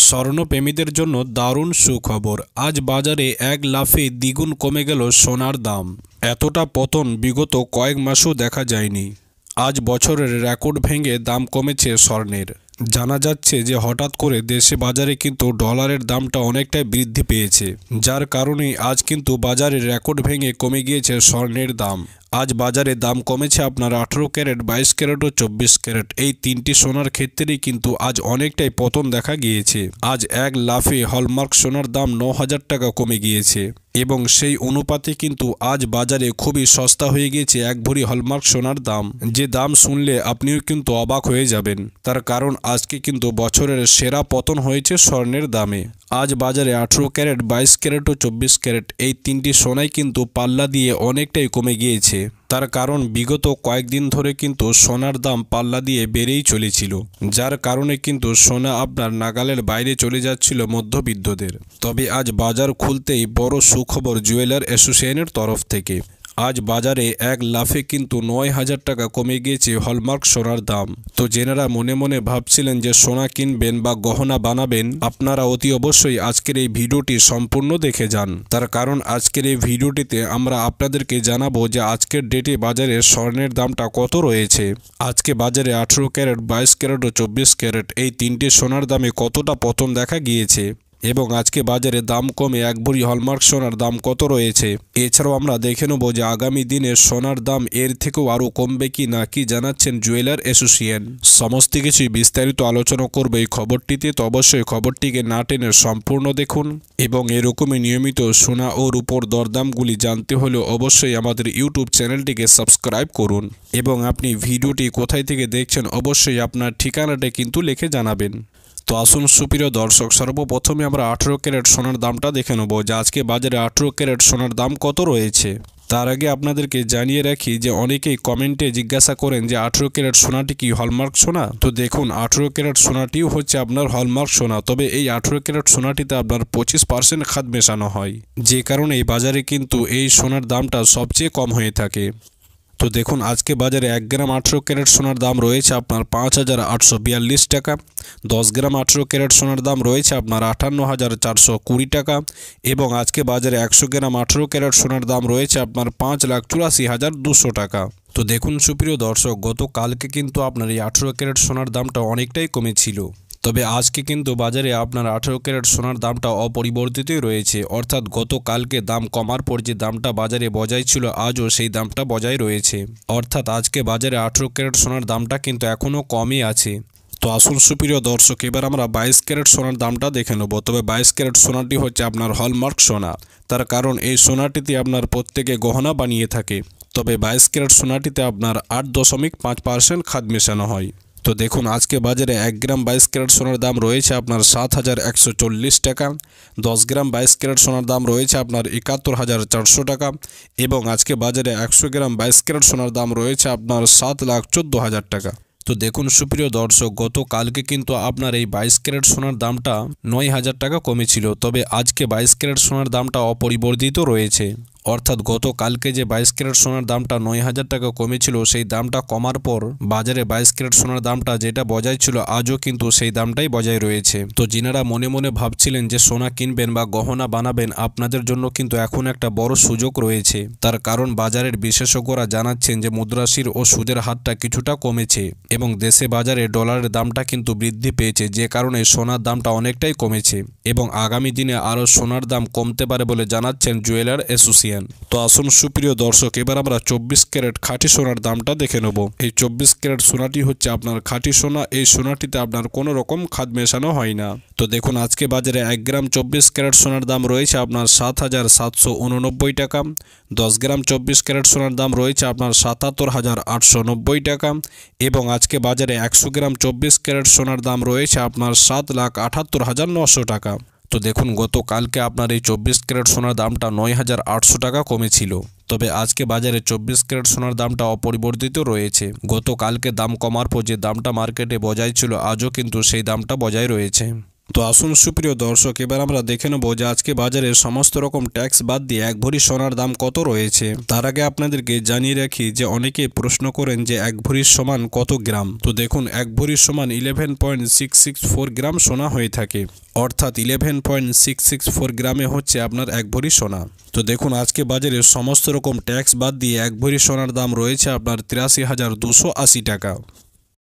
স্বর্ণপ্রেমীদের জন্য দারুণ সুখবর। আজ বাজারে এক লাফে দ্বিগুণ কমে গেল সোনার দাম। এতটা পতন বিগত কয়েক মাসও দেখা যায়নি। আজ বছরের রেকর্ড ভেঙে দাম কমেছে স্বর্ণের। জানা যাচ্ছে যে হঠাৎ করে দেশে বাজারে কিন্তু ডলারের দামটা অনেকটাই বৃদ্ধি পেয়েছে, যার কারণে আজ কিন্তু বাজারে রেকর্ড ভেঙে কমে গিয়েছে স্বর্ণের দাম। আজ বাজারে দাম কমেছে আপনার 18 ক্যারেট, 22 ক্যারেট ও 24 ক্যারেট এই তিনটি সোনার ক্ষেত্রেই কিন্তু আজ অনেকটাই পতন দেখা গিয়েছে। আজ এক লাফে হলমার্ক সোনার দাম 9,000 টাকা কমে গিয়েছে এবং সেই অনুপাতে কিন্তু আজ বাজারে খুবই সস্তা হয়ে গিয়েছে এক ভরি হলমার্ক সোনার দাম, যে দাম শুনলে আপনিও কিন্তু অবাক হয়ে যাবেন। তার কারণ আজকে কিন্তু বছরের সেরা পতন হয়েছে স্বর্ণের দামে। আজ বাজারে 18 ক্যারেট, 22 ক্যারেট ও 24 ক্যারেট এই তিনটি সোনাই কিন্তু পাল্লা দিয়ে অনেকটাই কমে গিয়েছে। তার কারণ বিগত কয়েকদিন ধরে কিন্তু সোনার দাম পাল্লা দিয়ে বেড়েই চলেছিল, যার কারণে কিন্তু সোনা আপনার নাগালের বাইরে চলে যাচ্ছিল মধ্যবিত্তদের। তবে আজ বাজার খুলতেই বড় সুখবর জুয়েলার অ্যাসোসিয়েশনের তরফ থেকে। আজ বাজারে এক লাফে কিন্তু 9,000 টাকা কমে গিয়েছে হলমার্ক সোনার দাম। তো যেনারা মনে মনে ভাবছিলেন যে সোনা কিনবেন বা গহনা বানাবেন, আপনারা অতি অবশ্যই আজকের এই ভিডিওটি সম্পূর্ণ দেখে যান। তার কারণ আজকের এই ভিডিওটিতে আমরা আপনাদেরকে জানাবো যে আজকের ডেটে বাজারে স্বর্ণের দামটা কত রয়েছে। আজকে বাজারে 18 ক্যারেট, 22 ক্যারেট ও 24 ক্যারেট এই তিনটে সোনার দামে কতটা পতন দেখা গিয়েছে এবং আজকে বাজারে দাম কমে এক ভরি হলমার্ক সোনার দাম কত রয়েছে। এছাড়াও আমরা দেখে নেব যে আগামী দিনে সোনার দাম এর থেকেও আরও কমবে কি না, কি জানাচ্ছেন জুয়েলার অ্যাসোসিয়েশন। সমস্ত কিছুই বিস্তারিত আলোচনা করবে এই খবরটিতে। তো অবশ্যই খবরটিকে না টেনে সম্পূর্ণ দেখুন এবং এরকমই নিয়মিত সোনা ও রূপোর দরদামগুলি জানতে হলে অবশ্যই আমাদের ইউটিউব চ্যানেলটিকে সাবস্ক্রাইব করুন এবং আপনি ভিডিওটি কোথায় থেকে দেখছেন অবশ্যই আপনার ঠিকানাটা কিন্তু লিখে জানাবেন। তো আসুন সুপ্রিয় দর্শক, সর্বপ্রথমে আমরা 18 ক্যারেট সোনার দামটা দেখে নেব যে আজকে বাজারে 18 ক্যারেট সোনার দাম কত রয়েছে। তার আগে আপনাদেরকে জানিয়ে রাখি যে অনেকেই কমেন্টে জিজ্ঞাসা করেন যে 18 ক্যারেট সোনাটি কি হলমার্ক সোনা। তো দেখুন 18 ক্যারেট সোনাটিও হচ্ছে আপনার হলমার্ক সোনা, তবে এই 18 ক্যারেট সোনাটিতে আপনার 25% খাদ মেশানো হয়, যে কারণে এই বাজারে কিন্তু এই সোনার দামটা সবচেয়ে কম হয়ে থাকে। তো দেখুন আজকে বাজারে 1 গ্রাম 18 ক্যারেট সোনার দাম রয়েছে আপনার 5,842 টাকা। 10 গ্রাম 18 ক্যারেট সোনার দাম রয়েছে আপনার 58,420 টাকা এবং আজকে বাজারে 100 গ্রাম 18 ক্যারেট সোনার দাম রয়েছে আপনার 5,84,200 টাকা। তো দেখুন সুপ্রিয় দর্শক, গতকালকে কিন্তু আপনার এই 18 ক্যারেট সোনার দামটা অনেকটাই কমেছিল, তবে আজকে কিন্তু বাজারে আপনার 18 ক্যারেট সোনার দামটা অপরিবর্তিতই রয়েছে। অর্থাৎ গতকালকে দাম কমার পর যে দামটা বাজারে বজায় ছিল আজও সেই দামটা বজায় রয়েছে। অর্থাৎ আজকে বাজারে 18 ক্যারেট সোনার দামটা কিন্তু এখনও কমই আছে। তো আসুন সুপ্রিয় দর্শক, এবার আমরা 22 ক্যারেট সোনার দামটা দেখে নেব। তবে 22 ক্যারেট সোনাটি হচ্ছে আপনার হলমার্ক সোনা, তার কারণ এই সোনাটিতে আপনার প্রত্যেকে গহনা বানিয়ে থাকে। তবে 22 ক্যারেট সোনাটিতে আপনার 8.5% খাদ মেশানো হয়। তো দেখুন আজকে বাজারে 1 গ্রাম 22 ক্যারেট সোনার দাম রয়েছে আপনার 7,140 টাকা। 10 গ্রাম 22 ক্যারেট সোনার দাম রয়েছে আপনার 71,400 টাকা এবং আজকে বাজারে 100 গ্রাম 22 ক্যারেট সোনার দাম রয়েছে আপনার 7,14,000 টাকা। তো দেখুন সুপ্রিয় দর্শক, গতকালকে কিন্তু আপনার এই 22 ক্যারেট সোনার দামটা 9,000 টাকা কমেছিল, তবে আজকে 22 ক্যারেট সোনার দামটা অপরিবর্তিত রয়েছে। অর্থাৎ গতকালকে যে 22 ক্যারেট সোনার দামটা 9,000 টাকা কমেছিল, সেই দামটা কমার পর বাজারে 22 ক্যারেট সোনার দামটা যেটা বজায় ছিল আজও কিন্তু সেই দামটাই বজায় রয়েছে। তো যিনারা মনে মনে ভাবছিলেন যে সোনা কিনবেন বা গহনা বানাবেন, আপনাদের জন্য কিন্তু এখন একটা বড় সুযোগ রয়েছে। তার কারণ বাজারের বিশেষজ্ঞরা জানাচ্ছেন যে মুদ্রাস্ফীতি ও সুদের হারটা কিছুটা কমেছে এবং দেশে বাজারে ডলারের দামটা কিন্তু বৃদ্ধি পেয়েছে, যে কারণে সোনার দামটা অনেকটাই কমেছে এবং আগামী দিনে আরও সোনার দাম কমতে পারে বলে জানাচ্ছেন জুয়েলার অ্যাসোসিয়েশন। তো আসুন সুপ্রিয় দর্শক, এবার আমরা 24 ক্যারেট খাঁটি সোনার দামটা দেখে নেব। এই 24 ক্যারেট সোনাটি হচ্ছে আপনার খাঁটি সোনা। এই সোনাটিতে আপনার কোনো রকম খাদ মেশানো হয় না। তো দেখুন আজকে বাজারে 1 গ্রাম 24 ক্যারেট সোনার দাম রয়েছে আপনার 7,789 টাকা। 10 গ্রাম 24 ক্যারেট সোনার দাম রয়েছে আপনার 77,890 টাকা এবং আজকে বাজারে 100 গ্রাম 24 ক্যারেট সোনার দাম রয়েছে আপনার 7,78,900 টাকা। তো দেখুন গতকালকে আপনার এই 24 ক্যারেট সোনার দামটা 9,800 টাকা কমেছিল, তবে আজকে বাজারে 24 ক্যারেট সোনার দামটা অপরিবর্তিত রয়েছে। গতকালকে দাম কমার পর যে দামটা মার্কেটে বজায় ছিল আজও কিন্তু সেই দামটা বজায় রয়েছে। তো আসুন সুপ্রিয় দর্শক, এবার আমরা দেখে নেব যে আজকে বাজারে সমস্ত রকম ট্যাক্স বাদ দিয়ে এক ভরি সোনার দাম কত রয়েছে। তার আগে আপনাদেরকে জানিয়ে রাখি যে অনেকে প্রশ্ন করেন যে এক ভরির সমান কত গ্রাম। তো দেখুন, এক ভরির সমান 11.664 গ্রাম সোনা হয়ে থাকে, অর্থাৎ 11.664 গ্রামে হচ্ছে আপনার এক ভরি সোনা। তো দেখুন, আজকে বাজারে সমস্ত রকম ট্যাক্স বাদ দিয়ে এক ভরি সোনার দাম রয়েছে আপনার 83,280 টাকা।